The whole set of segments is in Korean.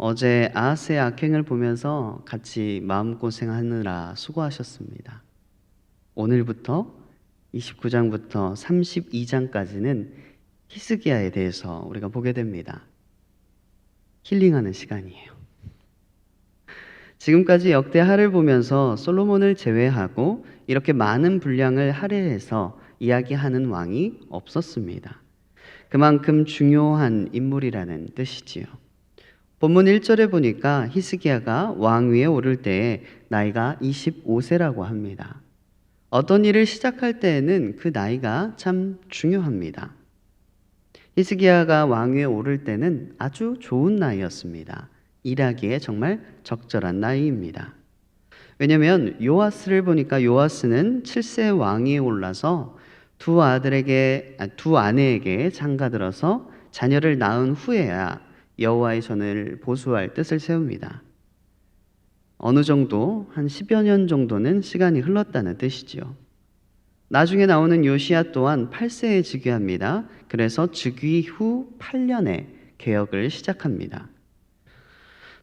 어제 아하스의 악행을 보면서 같이 마음고생하느라 수고하셨습니다. 오늘부터 29장부터 32장까지는 히스기야에 대해서 우리가 보게 됩니다. 힐링하는 시간이에요. 지금까지 역대하를 보면서 솔로몬을 제외하고 이렇게 많은 분량을 할애해서 이야기하는 왕이 없었습니다. 그만큼 중요한 인물이라는 뜻이지요. 본문 1절에 보니까 히스기야가 왕위에 오를 때에 나이가 25세라고 합니다. 어떤 일을 시작할 때에는 그 나이가 참 중요합니다. 히스기야가 왕위에 오를 때는 아주 좋은 나이였습니다. 일하기에 정말 적절한 나이입니다. 왜냐하면 요아스를 보니까 요아스는 7세 왕위에 올라서 두 아내에게 장가들어서 자녀를 낳은 후에야 여호와의 전을 보수할 뜻을 세웁니다. 어느 정도 한 10여 년 정도는 시간이 흘렀다는 뜻이지요. 나중에 나오는 요시야 또한 8세에 즉위합니다. 그래서 즉위 후 8년에 개혁을 시작합니다.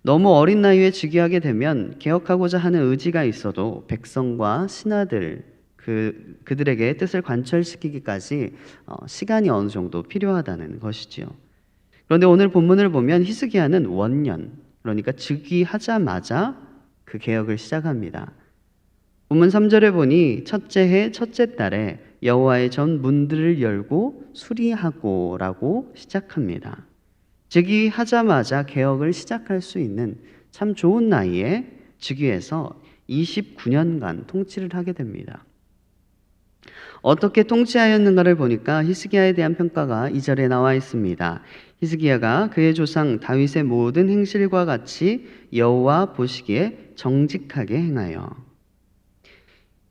너무 어린 나이에 즉위하게 되면 개혁하고자 하는 의지가 있어도 백성과 신하들 그들에게 뜻을 관철시키기까지 시간이 어느 정도 필요하다는 것이지요. 그런데 오늘 본문을 보면 히스기야는 원년, 그러니까 즉위하자마자 그 개혁을 시작합니다. 본문 3절에 보니 첫째 해 첫째 달에 여호와의 전 문들을 열고 수리하고라고 시작합니다. 즉위하자마자 개혁을 시작할 수 있는 참 좋은 나이에 즉위해서 29년간 통치를 하게 됩니다. 어떻게 통치하였는가를 보니까 히스기야에 대한 평가가 2절에 나와 있습니다. 히스기야가 그의 조상 다윗의 모든 행실과 같이 여호와 보시기에 정직하게 행하여.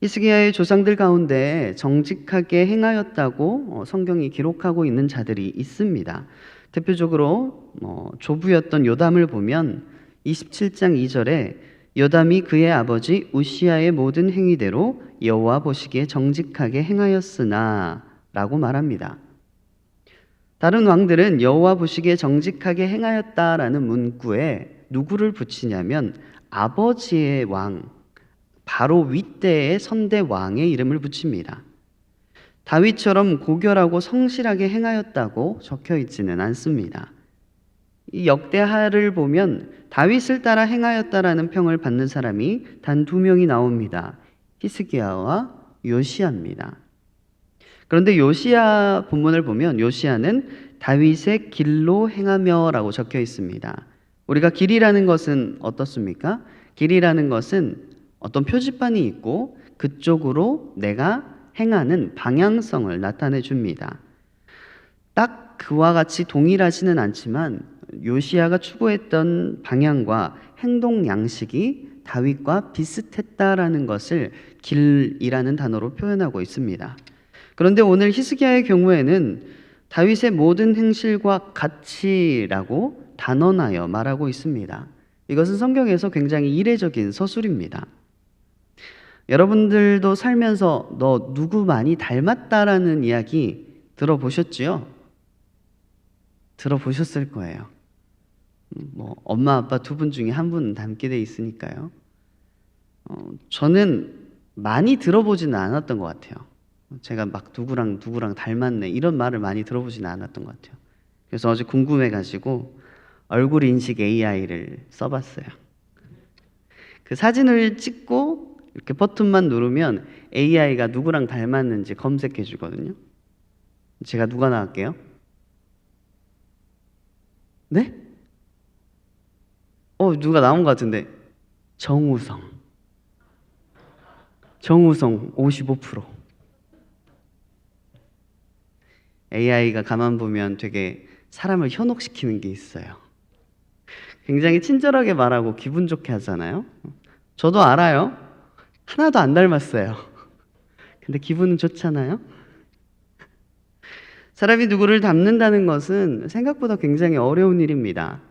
히스기야의 조상들 가운데 정직하게 행하였다고 성경이 기록하고 있는 자들이 있습니다. 대표적으로 조부였던 요담을 보면 27장 2절에 요담이 그의 아버지 우시야의 모든 행위대로 여호와 보시기에 정직하게 행하였으나 라고 말합니다. 다른 왕들은 여호와 보시기에 정직하게 행하였다라는 문구에 누구를 붙이냐면 아버지의 왕, 바로 윗대의 선대 왕의 이름을 붙입니다. 다윗처럼 고결하고 성실하게 행하였다고 적혀 있지는 않습니다. 이 역대하를 보면 다윗을 따라 행하였다라는 평을 받는 사람이 단 2명이 나옵니다. 히스기야와 요시야입니다. 그런데 요시야 본문을 보면 요시야는 다윗의 길로 행하며라고 적혀 있습니다. 우리가 길이라는 것은 어떻습니까? 길이라는 것은 어떤 표지판이 있고 그쪽으로 내가 행하는 방향성을 나타내 줍니다. 딱 그와 같이 동일하지는 않지만 요시야가 추구했던 방향과 행동 양식이 다윗과 비슷했다라는 것을 길이라는 단어로 표현하고 있습니다. 그런데 오늘 히스기야의 경우에는 다윗의 모든 행실과 같이라고 단언하여 말하고 있습니다. 이것은 성경에서 굉장히 이례적인 서술입니다. 여러분들도 살면서 너 누구 많이 닮았다라는 이야기 들어보셨지요? 들어보셨을 거예요. 엄마 아빠 2분 중에 한 분은 닮게 돼 있으니까요. 저는 많이 들어보지는 않았던 것 같아요. 제가 막 누구랑 닮았네 이런 말을 많이 들어보지는 않았던 것 같아요. 그래서 어제 궁금해가지고 얼굴 인식 AI를 써봤어요. 그 사진을 찍고 이렇게 버튼만 누르면 AI가 누구랑 닮았는지 검색해 주거든요. 제가 누가 나갈게요? 네? 누가 나온 것 같은데. 정우성 55%. AI가 가만 보면 되게 사람을 현혹시키는 게 있어요. 굉장히 친절하게 말하고 기분 좋게 하잖아요. 저도 알아요. 하나도 안 닮았어요. 근데 기분은 좋잖아요. 사람이 누구를 닮는다는 것은 생각보다 굉장히 어려운 일입니다.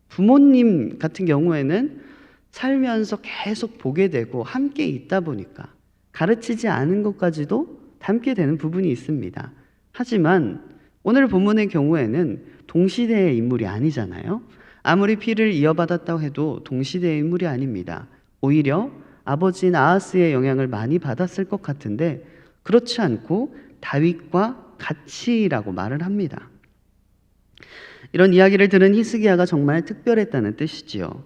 부모님 같은 경우에는 살면서 계속 보게 되고 함께 있다 보니까 가르치지 않은 것까지도 닮게 되는 부분이 있습니다. 하지만 오늘 본문의 경우에는 동시대의 인물이 아니잖아요. 아무리 피를 이어받았다고 해도 동시대의 인물이 아닙니다. 오히려 아버지인 아하스의 영향을 많이 받았을 것 같은데 그렇지 않고 다윗과 같이라고 말을 합니다. 이런 이야기를 들은 히스기야가 정말 특별했다는 뜻이지요.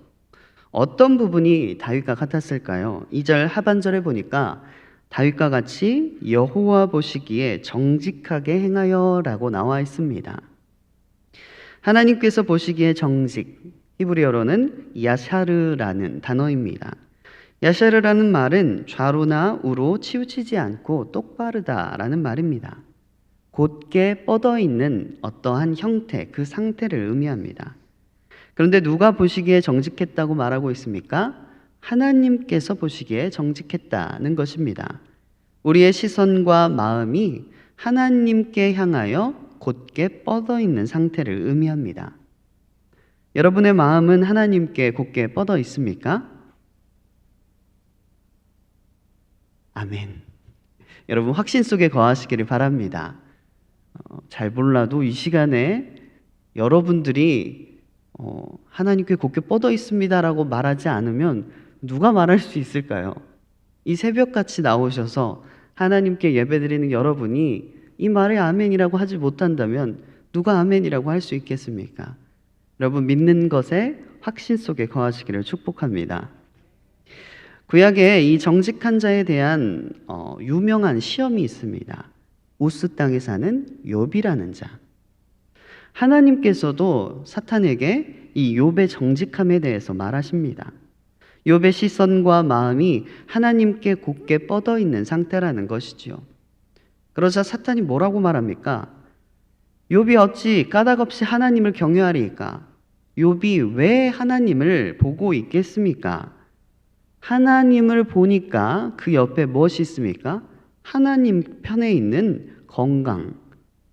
어떤 부분이 다윗과 같았을까요? 2절 하반절에 보니까 다윗과 같이 여호와 보시기에 정직하게 행하여 라고 나와 있습니다. 하나님께서 보시기에 정직, 히브리어로는 야샤르라는 단어입니다. 야샤르라는 말은 좌로나 우로 치우치지 않고 똑바르다라는 말입니다. 곧게 뻗어 있는 어떠한 형태, 그 상태를 의미합니다. 그런데 누가 보시기에 정직했다고 말하고 있습니까? 하나님께서 보시기에 정직했다는 것입니다. 우리의 시선과 마음이 하나님께 향하여 곧게 뻗어 있는 상태를 의미합니다. 여러분의 마음은 하나님께 곧게 뻗어 있습니까? 아멘. 여러분 확신 속에 거하시기를 바랍니다. 잘 몰라도 이 시간에 여러분들이 하나님께 곧게 뻗어 있습니다라고 말하지 않으면 누가 말할 수 있을까요? 이 새벽같이 나오셔서 하나님께 예배드리는 여러분이 이 말에 아멘이라고 하지 못한다면 누가 아멘이라고 할 수 있겠습니까? 여러분 믿는 것에 확신 속에 거하시기를 축복합니다. 구약에 이 정직한 자에 대한 유명한 시험이 있습니다. 우스 땅에 사는 욥이라는 자. 하나님께서도 사탄에게 이 욥의 정직함에 대해서 말하십니다. 욥의 시선과 마음이 하나님께 곧게 뻗어 있는 상태라는 것이지요. 그러자 사탄이 뭐라고 말합니까? 욥이 어찌 까닭없이 하나님을 경외하리이까? 욥이 왜 하나님을 보고 있겠습니까? 하나님을 보니까 그 옆에 무엇이 있습니까? 하나님 편에 있는 건강,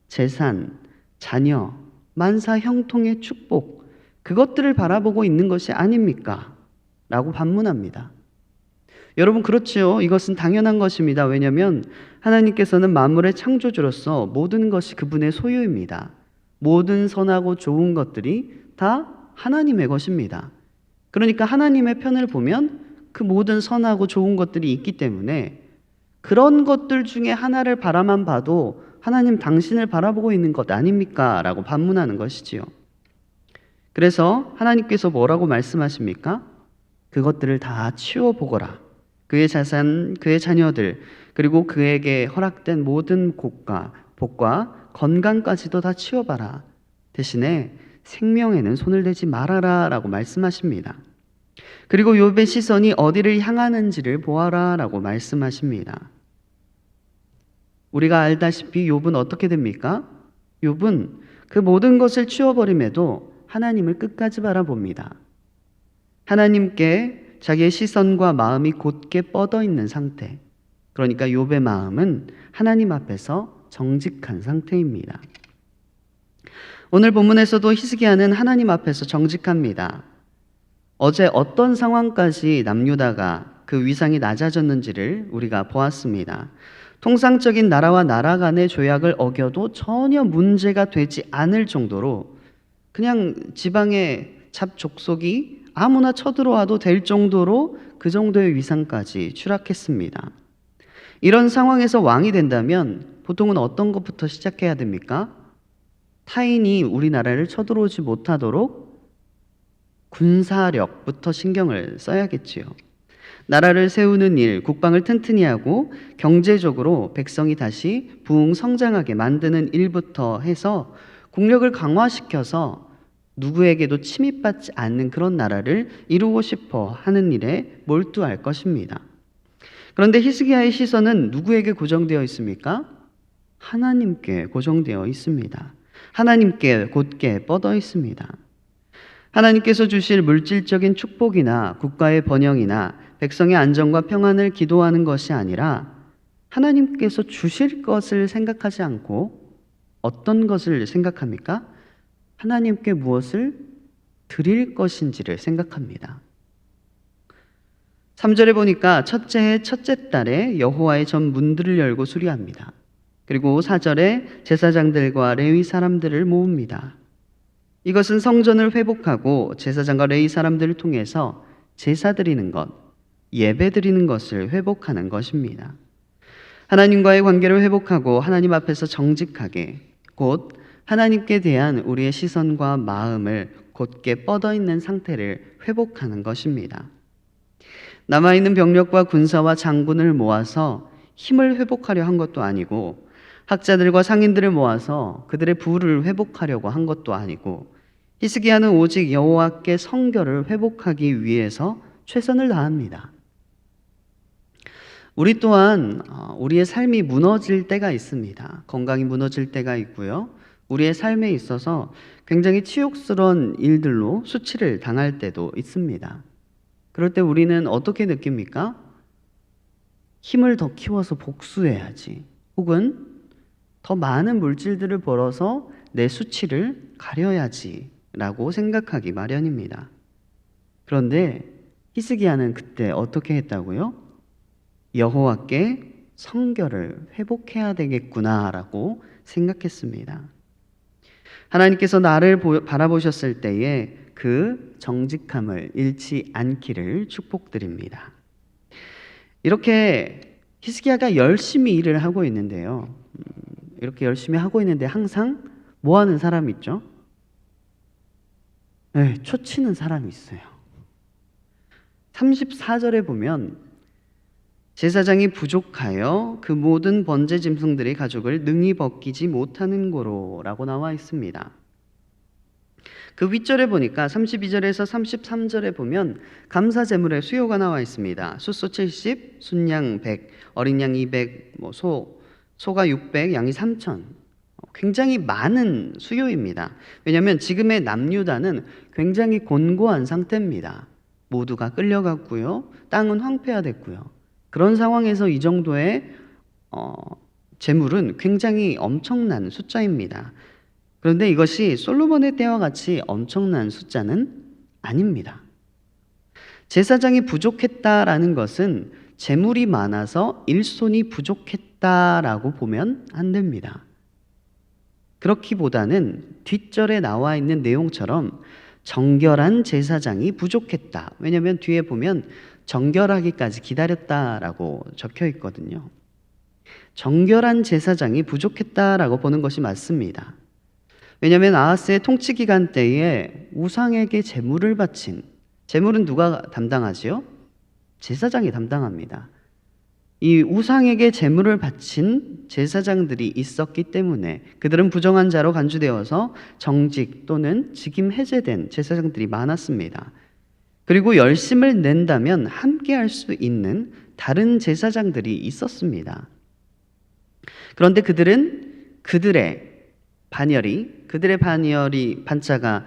재산, 자녀, 만사 형통의 축복, 그것들을 바라보고 있는 것이 아닙니까? 라고 반문합니다. 여러분 그렇지요. 이것은 당연한 것입니다. 왜냐하면 하나님께서는 만물의 창조주로서 모든 것이 그분의 소유입니다. 모든 선하고 좋은 것들이 다 하나님의 것입니다. 그러니까 하나님의 편을 보면 그 모든 선하고 좋은 것들이 있기 때문에 그런 것들 중에 하나를 바라만 봐도 하나님 당신을 바라보고 있는 것 아닙니까? 라고 반문하는 것이지요. 그래서 하나님께서 뭐라고 말씀하십니까? 그것들을 다 치워보거라. 그의 자산, 그의 자녀들, 그리고 그에게 허락된 모든 복과 건강까지도 다 치워봐라. 대신에 생명에는 손을 대지 말아라 라고 말씀하십니다. 그리고 욥의 시선이 어디를 향하는지를 보아라 라고 말씀하십니다. 우리가 알다시피 욥은 어떻게 됩니까? 욥은 그 모든 것을 치워버림에도 하나님을 끝까지 바라봅니다. 하나님께 자기의 시선과 마음이 곧게 뻗어 있는 상태. 그러니까 욥의 마음은 하나님 앞에서 정직한 상태입니다. 오늘 본문에서도 히스기야는 하나님 앞에서 정직합니다. 어제 어떤 상황까지 남유다가 그 위상이 낮아졌는지를 우리가 보았습니다. 통상적인 나라와 나라 간의 조약을 어겨도 전혀 문제가 되지 않을 정도로 그냥 지방의 잡족속이 아무나 쳐들어와도 될 정도로 그 정도의 위상까지 추락했습니다. 이런 상황에서 왕이 된다면 보통은 어떤 것부터 시작해야 됩니까? 타인이 우리나라를 쳐들어오지 못하도록 군사력부터 신경을 써야겠지요. 나라를 세우는 일, 국방을 튼튼히 하고 경제적으로 백성이 다시 부흥성장하게 만드는 일부터 해서 국력을 강화시켜서 누구에게도 침입받지 않는 그런 나라를 이루고 싶어 하는 일에 몰두할 것입니다. 그런데 히스기야의 시선은 누구에게 고정되어 있습니까? 하나님께 고정되어 있습니다. 하나님께 곧게 뻗어 있습니다. 하나님께서 주실 물질적인 축복이나 국가의 번영이나 백성의 안정과 평안을 기도하는 것이 아니라 하나님께서 주실 것을 생각하지 않고 어떤 것을 생각합니까? 하나님께 무엇을 드릴 것인지를 생각합니다. 3절에 보니까 첫째 해 첫째 달에 여호와의 전 문들을 열고 수리합니다. 그리고 4절에 제사장들과 레위 사람들을 모읍니다. 이것은 성전을 회복하고 제사장과 레위 사람들을 통해서 제사 드리는 것, 예배 드리는 것을 회복하는 것입니다. 하나님과의 관계를 회복하고 하나님 앞에서 정직하게, 곧 하나님께 대한 우리의 시선과 마음을 곧게 뻗어있는 상태를 회복하는 것입니다. 남아있는 병력과 군사와 장군을 모아서 힘을 회복하려 한 것도 아니고, 학자들과 상인들을 모아서 그들의 부를 회복하려고 한 것도 아니고, 히스기야는 오직 여호와께 성결을 회복하기 위해서 최선을 다합니다. 우리 또한 우리의 삶이 무너질 때가 있습니다. 건강이 무너질 때가 있고요. 우리의 삶에 있어서 굉장히 치욕스러운 일들로 수치를 당할 때도 있습니다. 그럴 때 우리는 어떻게 느낍니까? 힘을 더 키워서 복수해야지, 혹은 더 많은 물질들을 벌어서 내 수치를 가려야지 라고 생각하기 마련입니다. 그런데 히스기야는 그때 어떻게 했다고요? 여호와께 성결을 회복해야 되겠구나라고 생각했습니다. 하나님께서 나를 바라보셨을 때에 그 정직함을 잃지 않기를 축복드립니다. 이렇게 히스기야가 열심히 일을 하고 있는데요. 이렇게 열심히 하고 있는데 항상 뭐 하는 사람이 있죠? 네, 초치는 사람이 있어요. 34절에 보면 제사장이 부족하여 그 모든 번제 짐승들의 가죽을 능히 벗기지 못하는 고로라고 나와 있습니다. 그 윗절에 보니까 32절에서 33절에 보면 감사 제물의 수요가 나와 있습니다. 숫소 70, 순양 100, 어린 양 200, 소가 600, 양이 3000. 굉장히 많은 수요입니다. 왜냐하면 지금의 남유다는 굉장히 곤고한 상태입니다. 모두가 끌려갔고요. 땅은 황폐화됐고요. 그런 상황에서 이 정도의 재물은 굉장히 엄청난 숫자입니다. 그런데 이것이 솔로몬의 때와 같이 엄청난 숫자는 아닙니다. 제사장이 부족했다라는 것은 재물이 많아서 일손이 부족했다라고 보면 안 됩니다. 그렇기보다는 뒷절에 나와 있는 내용처럼 정결한 제사장이 부족했다. 왜냐하면 뒤에 보면 정결하기까지 기다렸다라고 적혀 있거든요. 정결한 제사장이 부족했다라고 보는 것이 맞습니다. 왜냐하면 아하스의 통치 기간 때에 우상에게 제물을 바친, 제물은 누가 담당하지요? 제사장이 담당합니다. 이 우상에게 제물을 바친 제사장들이 있었기 때문에 그들은 부정한 자로 간주되어서 정직 또는 직임 해제된 제사장들이 많았습니다. 그리고 열심을 낸다면 함께 할 수 있는 다른 제사장들이 있었습니다. 그런데 그들의 반차가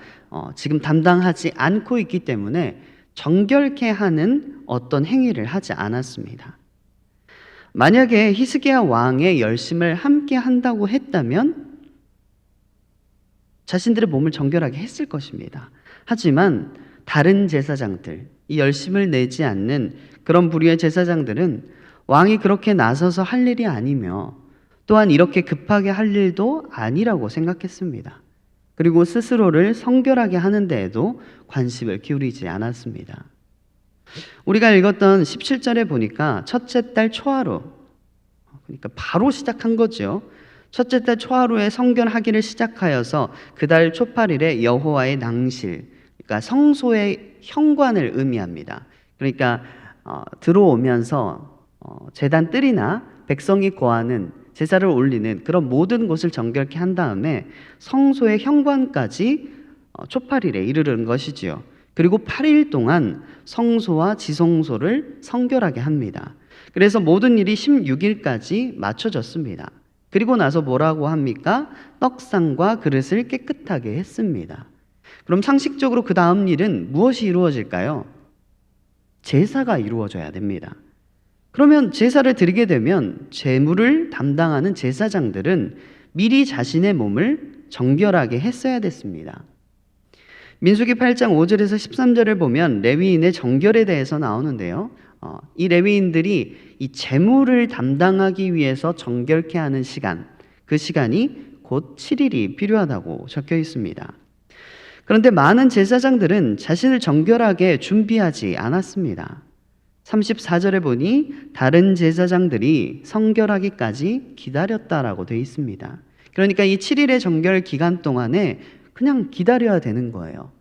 지금 담당하지 않고 있기 때문에 정결케 하는 어떤 행위를 하지 않았습니다. 만약에 히스기야 왕의 열심을 함께 한다고 했다면 자신들의 몸을 정결하게 했을 것입니다. 하지만 다른 제사장들, 이 열심을 내지 않는 그런 부류의 제사장들은 왕이 그렇게 나서서 할 일이 아니며 또한 이렇게 급하게 할 일도 아니라고 생각했습니다. 그리고 스스로를 성결하게 하는 데에도 관심을 기울이지 않았습니다. 우리가 읽었던 17절에 보니까 첫째 달 초하루, 그러니까 바로 시작한 거죠. 첫째 달 초하루에 성결하기를 시작하여서 그 달 초팔일에 여호와의 낭실, 그러니까 성소의 현관을 의미합니다. 그러니까 들어오면서 제단 뜰이나 백성이 거하는 제사를 올리는 그런 모든 곳을 정결케 한 다음에 성소의 현관까지 초팔일에 이르는 것이지요. 그리고 8일 동안 성소와 지성소를 성결하게 합니다. 그래서 모든 일이 16일까지 맞춰졌습니다. 그리고 나서 뭐라고 합니까? 떡상과 그릇을 깨끗하게 했습니다. 그럼 상식적으로 그 다음 일은 무엇이 이루어질까요? 제사가 이루어져야 됩니다. 그러면 제사를 드리게 되면 제물을 담당하는 제사장들은 미리 자신의 몸을 정결하게 했어야 됐습니다. 민수기 8장 5절에서 13절을 보면 레위인의 정결에 대해서 나오는데요. 이 레위인들이 이 제물을 담당하기 위해서 정결케 하는 시간, 그 시간이 곧 7일이 필요하다고 적혀 있습니다. 그런데 많은 제사장들은 자신을 정결하게 준비하지 않았습니다. 34절에 보니 다른 제사장들이 성결하기까지 기다렸다라고 되어 있습니다. 그러니까 이 7일의 정결 기간 동안에 그냥 기다려야 되는 거예요.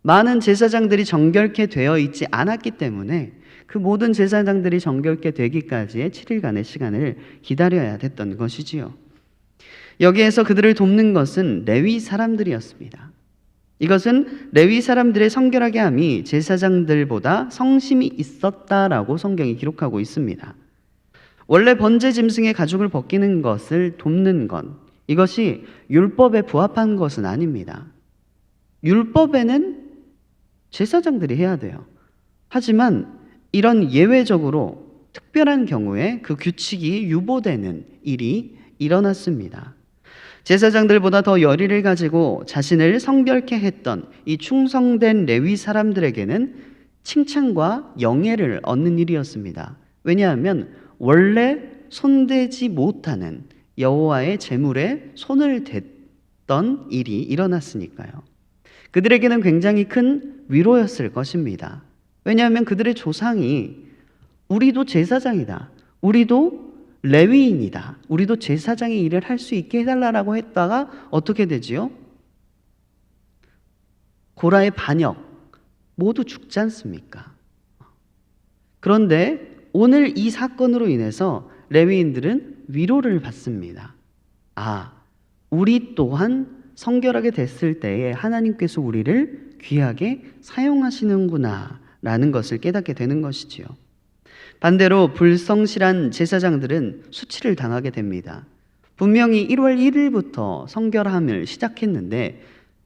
많은 제사장들이 정결케 되어 있지 않았기 때문에 그 모든 제사장들이 정결케 되기까지의 7일간의 시간을 기다려야 됐던 것이지요. 여기에서 그들을 돕는 것은 레위 사람들이었습니다. 이것은 레위 사람들의 성결하게 함이 제사장들보다 성심이 있었다라고 성경이 기록하고 있습니다. 원래 번제 짐승의 가죽을 벗기는 것을 돕는 것, 이것이 율법에 부합한 것은 아닙니다. 율법에는 제사장들이 해야 돼요. 하지만 이런 예외적으로 특별한 경우에 그 규칙이 유보되는 일이 일어났습니다. 제사장들보다 더 열의를 가지고 자신을 성결케 했던 이 충성된 레위 사람들에게는 칭찬과 영예를 얻는 일이었습니다. 왜냐하면 원래 손대지 못하는 여호와의 제물에 손을 댔던 일이 일어났으니까요. 그들에게는 굉장히 큰 위로였을 것입니다. 왜냐하면 그들의 조상이 우리도 제사장이다, 우리도 레위인이다, 우리도 제사장의 일을 할 수 있게 해달라고 했다가 어떻게 되지요? 고라의 반역 모두 죽지 않습니까? 그런데 오늘 이 사건으로 인해서 레위인들은 위로를 받습니다. 우리 또한 성결하게 됐을 때에 하나님께서 우리를 귀하게 사용하시는구나 라는 것을 깨닫게 되는 것이지요. 반대로 불성실한 제사장들은 수치를 당하게 됩니다. 분명히 1월 1일부터 성결함을 시작했는데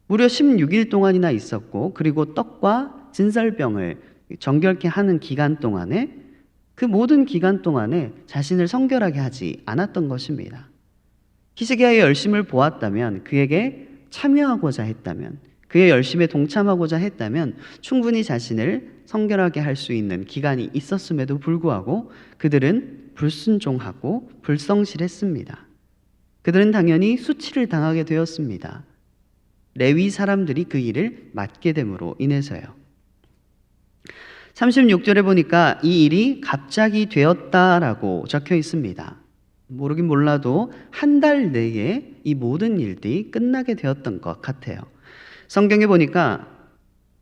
무려 16일 동안이나 있었고, 그리고 떡과 진설병을 정결케 하는 기간 동안에, 그 모든 기간 동안에 자신을 성결하게 하지 않았던 것입니다. 히스기야의 열심을 보았다면, 그에게 참여하고자 했다면, 그의 열심에 동참하고자 했다면 충분히 자신을 성결하게 할 수 있는 기간이 있었음에도 불구하고 그들은 불순종하고 불성실했습니다. 그들은 당연히 수치를 당하게 되었습니다. 레위 사람들이 그 일을 맡게 됨으로 인해서요. 36절에 보니까 이 일이 갑자기 되었다라고 적혀 있습니다. 모르긴 몰라도 한 달 내에 이 모든 일들이 끝나게 되었던 것 같아요. 성경에 보니까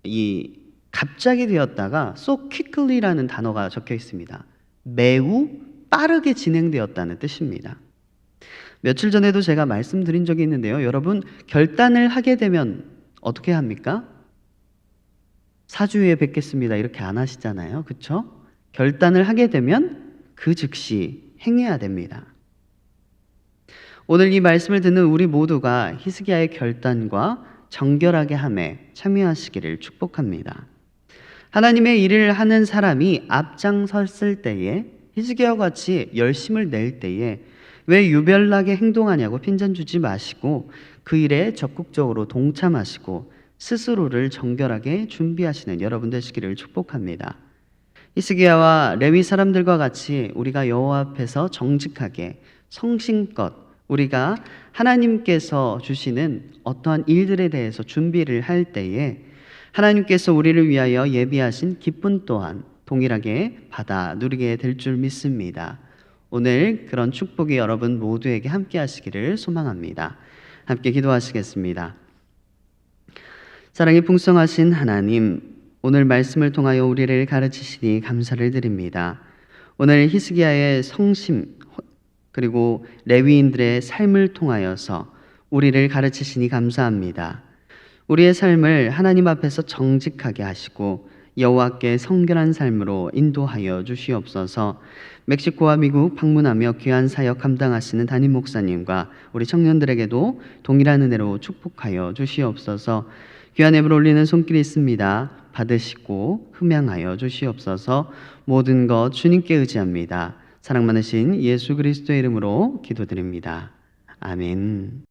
이 갑자기 되었다가 so quickly라는 단어가 적혀 있습니다. 매우 빠르게 진행되었다는 뜻입니다. 며칠 전에도 제가 말씀드린 적이 있는데요. 여러분, 결단을 하게 되면 어떻게 합니까? 사주에 뵙겠습니다 이렇게 안 하시잖아요. 그렇죠? 결단을 하게 되면 그 즉시 행해야 됩니다. 오늘 이 말씀을 듣는 우리 모두가 히스기야의 결단과 정결하게 함에 참여하시기를 축복합니다. 하나님의 일을 하는 사람이 앞장섰을 때에, 히스기야와 같이 열심을 낼 때에 왜 유별나게 행동하냐고 핀잔 주지 마시고 그 일에 적극적으로 동참하시고 스스로를 정결하게 준비하시는 여러분 되시기를 축복합니다. 히스기야와 레위 사람들과 같이 우리가 여호와 앞에서 정직하게 성심껏 우리가 하나님께서 주시는 어떠한 일들에 대해서 준비를 할 때에 하나님께서 우리를 위하여 예비하신 기쁨 또한 동일하게 받아 누리게 될 줄 믿습니다. 오늘 그런 축복이 여러분 모두에게 함께 하시기를 소망합니다. 함께 기도하시겠습니다. 사랑이 풍성하신 하나님, 오늘 말씀을 통하여 우리를 가르치시니 감사를 드립니다. 오늘 히스기야의 성심 그리고 레위인들의 삶을 통하여서 우리를 가르치시니 감사합니다. 우리의 삶을 하나님 앞에서 정직하게 하시고 여호와께 성결한 삶으로 인도하여 주시옵소서. 멕시코와 미국 방문하며 귀한 사역 감당하시는 담임 목사님과 우리 청년들에게도 동일한 은혜로 축복하여 주시옵소서. 귀한 예물 올리는 손길이 있습니다. 받으시고 흠양하여 주시옵소서. 모든 것 주님께 의지합니다. 사랑 많으신 예수 그리스도의 이름으로 기도드립니다. 아멘.